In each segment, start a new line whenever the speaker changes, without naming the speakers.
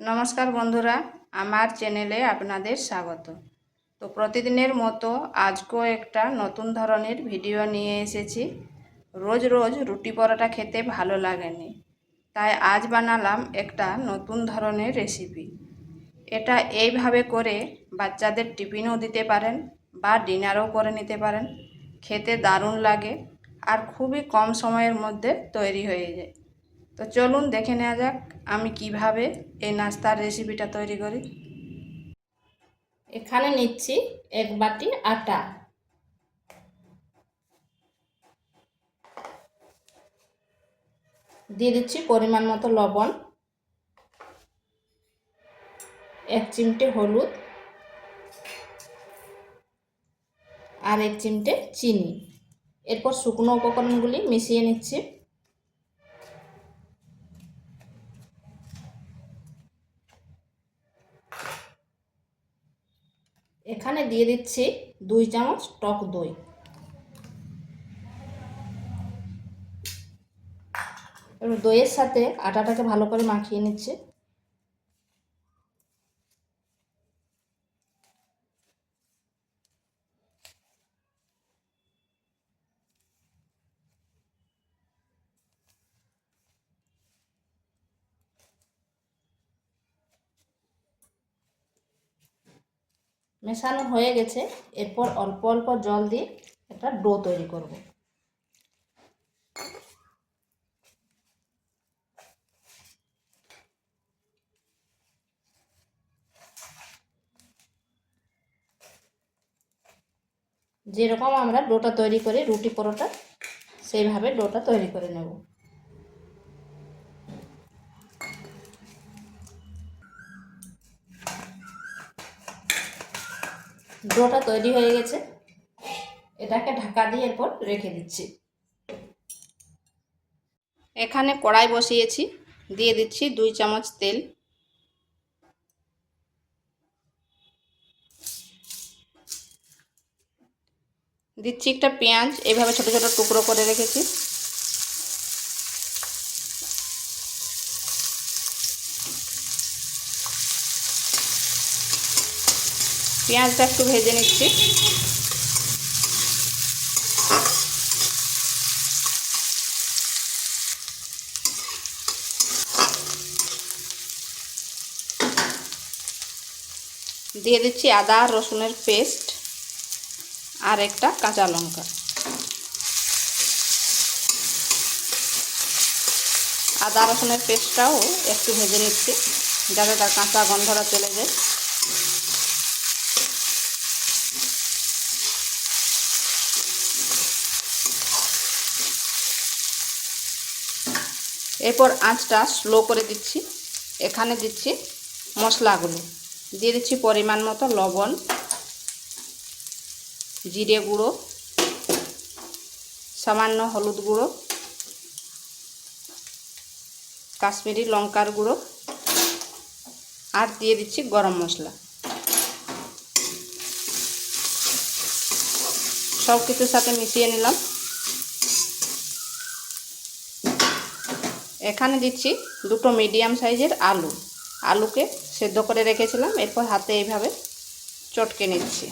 নমস্কার বন্ধুরা, আমার চ্যানেলে আপনাদের স্বাগত। তো প্রতিদিনের মতো আজকেও একটা নতুন ধরনের ভিডিও নিয়ে এসেছি। রোজ রোজ রুটি পরোটা খেতে ভালো লাগেনি, তাই আজ বানালাম একটা নতুন ধরনের রেসিপি। এটা এইভাবে করে বাচ্চাদের টিফিনও দিতে পারেন বা ডিনারও করে নিতে পারেন। খেতে দারুণ লাগে আর খুবই কম সময়ের মধ্যে তৈরি হয়ে যায়। তো চলুন দেখে নেওয়া যাক আমি কিভাবে এই নাস্তার রেসিপিটা তৈরি করি। এখানে নিচ্ছি 1 বাটি আটা, দিয়ে দিচ্ছি পরিমাণ মতো লবণ, 1 চিমটে হলুদ আর 1 চিমটে চিনি। এরপর শুকনো উপকরণগুলি মিশিয়ে নিচ্ছি। এখানে দিয়ে দিচ্ছি 2 চামচ টক দই। এবার দইয়ের সাথে আটাটাকে ভালো করে মাখিয়ে নিচ্ছি। মেশানো হয়ে গেছে। এরপর অল্প অল্প জল দিয়ে একটা ডো তৈরি করব। যেরকম আমরা ডোটা তৈরি করি রুটি পরোটা, সেইভাবে ডোটা তৈরি করে নেব। ডোটা তৈরি হয়ে গেছে, এটাকে ঢাকা দিয়ে এরপর রেখে দিচ্ছি। এখানে কড়াই বসিয়েছি, দিয়ে দিচ্ছি 2 চামচ তেল। দিচ্ছি একটা পেঁয়াজ, এভাবে ছোট ছোট টুকরো করে রেখেছি। পেঁয়াজটা একটু ভেজে নিচ্ছি। দিয়ে দিচ্ছি আদা রসুনের পেস্ট আর একটা কাঁচা লঙ্কা। আদা রসুনের পেস্টটাও একটু ভেজে নিচ্ছি যাতে তার কাঁচা গন্ধটা চলে যায়। এরপর আঁচটা স্লো করে দিচ্ছি। এখানে দিচ্ছি মশলাগুলো, দিয়ে দিচ্ছি পরিমাণ মতো লবণ, জিরে গুঁড়ো, সামান্য হলুদ গুঁড়ো, কাশ্মীরি লঙ্কার গুঁড়ো আর দিয়ে দিচ্ছি গরম মশলা। সব কিছুর সাথে মিশিয়ে নিলাম। এখানে দিচ্ছি 2টো মিডিয়াম সাইজের আলুকে সেদ্ধ করে রেখেছিলাম। এরপর হাতে এইভাবে চটকে নিচ্ছি।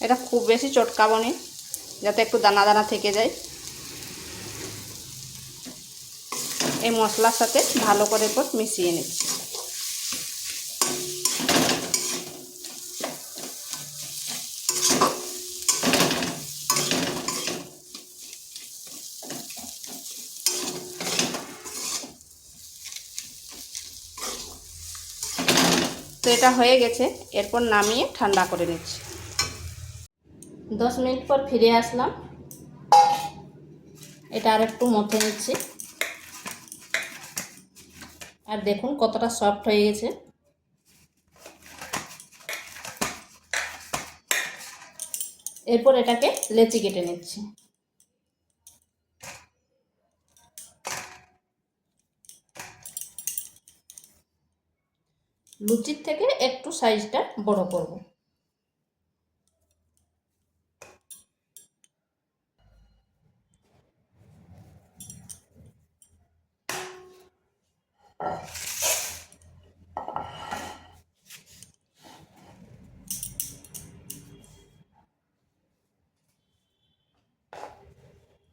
এটা খুব বেশি চটকাবো না, যাতে একটু দানা দানা থেকে যায়। এই মশলার সাথে ভালো করে এরপর মিশিয়ে নিচ্ছি। তো এটা হয়ে গেছে, এরপর নামিয়ে ঠান্ডা করে নিচ্ছি। 10 মিনিট পর ফিরে আসলাম। এটা আর একটু মথে নিচ্ছি। আর দেখুন কতটা সফট হয়ে গেছে। এরপর এটাকে লেচি কেটে নিচ্ছি। লুচির থেকে একটু সাইজটা বড় করব।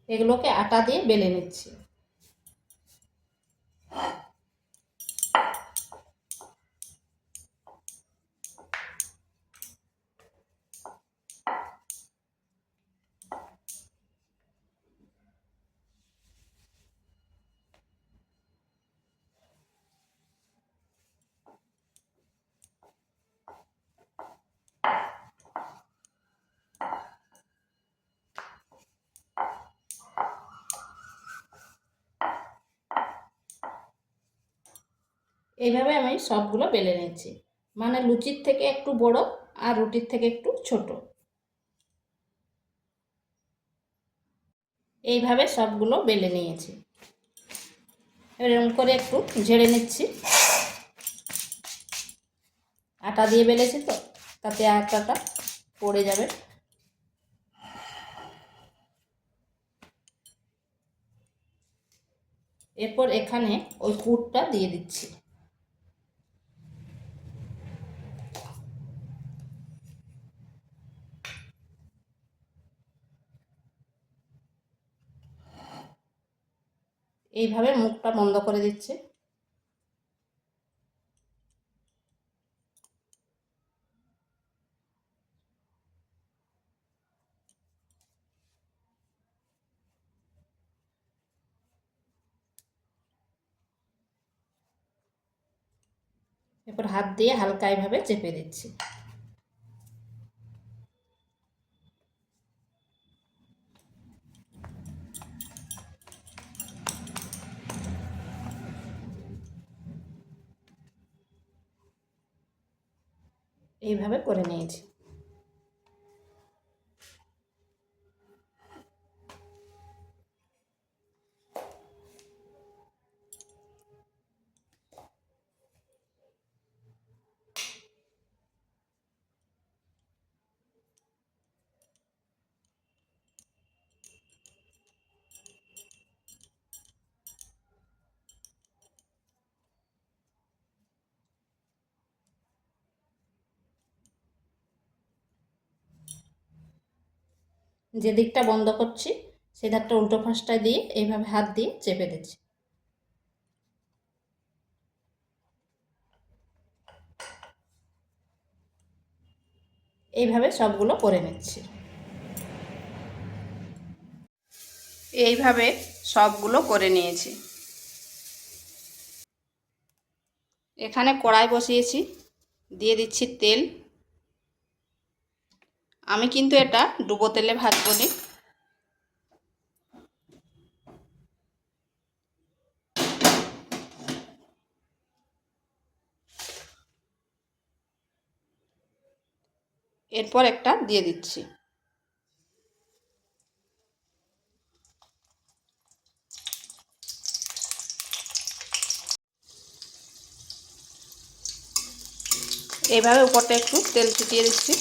এগুলোকে আটা দিয়ে বেলে নিচ্ছি। এইভাবে আমি সবগুলো বেলে নিচ্ছি, মানে লুচির থেকে একটু বড় আর রুটির থেকে একটু ছোট। এইভাবে সবগুলো বেলে নিয়েছি। এরকম করে একটু ঝেড়ে নিচ্ছি। আটা দিয়ে বেলেছি তো, তাতে আটাটা পড়ে যাবে। এরপর এখানে ওই পুরটা দিয়ে দিচ্ছি। এইভাবে মুখটা বন্ধ করে দিচ্ছি। এরপর হাত দিয়ে হালকা এইভাবে চেপে দিচ্ছি। এইভাবে করে নিয়েছি। যে দিকটা বন্ধ করছি সেই ধারটা উল্টো ফাঁসটায় দিয়ে এইভাবে হাত দিয়ে চেপে দিচ্ছি। এইভাবে সবগুলো করে নিচ্ছি। এইভাবে সবগুলো করে নিয়েছি। এখানে কড়াই বসিয়েছি, দিয়ে দিচ্ছি তেল। আমি কিন্তু এটা ডুবো তেলে ভাজবো নি। এরপর একটা দিয়ে দিচ্ছি। এইভাবে উপরটা একটু তেল ছিটিয়ে দিচ্ছি।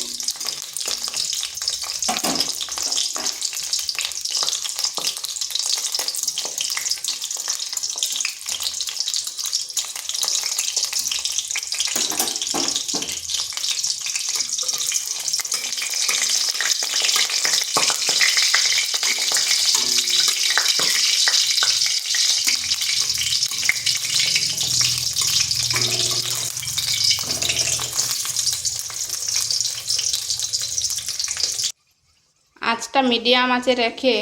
আঁচটা মিডিয়াম আঁচে রেখে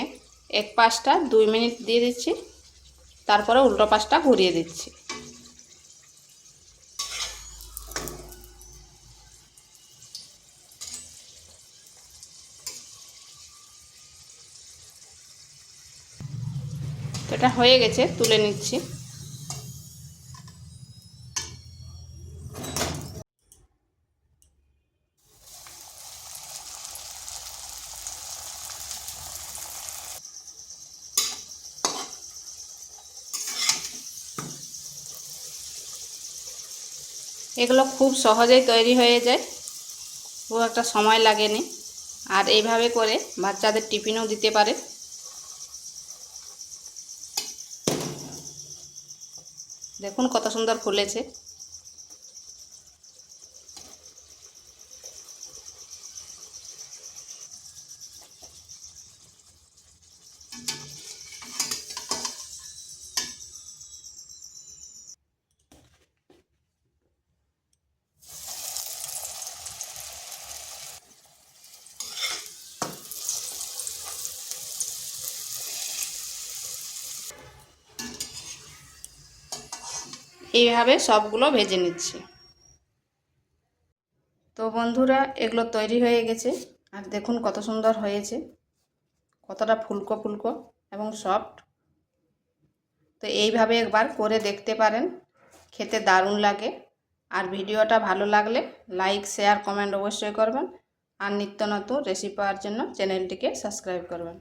এক পাশটা 2 মিনিট দিয়ে দিচ্ছি, তারপরে উল্টো পাশটা ঘুরিয়ে দিচ্ছি। তো এটা হয়ে গেছে, তুলে নিচ্ছি। এগুলো খুব সহজেই তৈরি হয়ে যায়, খুব একটা সময় লাগেনি। আর এইভাবে করে বাচ্চাদের টিফিনও দিতে পারে। দেখুন কত সুন্দর ফুলেছে। এইভাবে সবগুলো ভেজে নিচ্ছি। তো বন্ধুরা, এগুলো তৈরি হয়ে গেছে। আর দেখুন কত সুন্দর হয়েছে, কতটা ফুলকো ফুলকো এবং সফট। তো এইভাবে একবার করে দেখতে পারেন, খেতে দারুণ লাগে। আর ভিডিওটা ভালো লাগলে লাইক, শেয়ার, কমেন্ট অবশ্যই করবেন। আর নিত্য নতুন রেসিপি পাওয়ার জন্য চ্যানেলটিকে সাবস্ক্রাইব করবেন।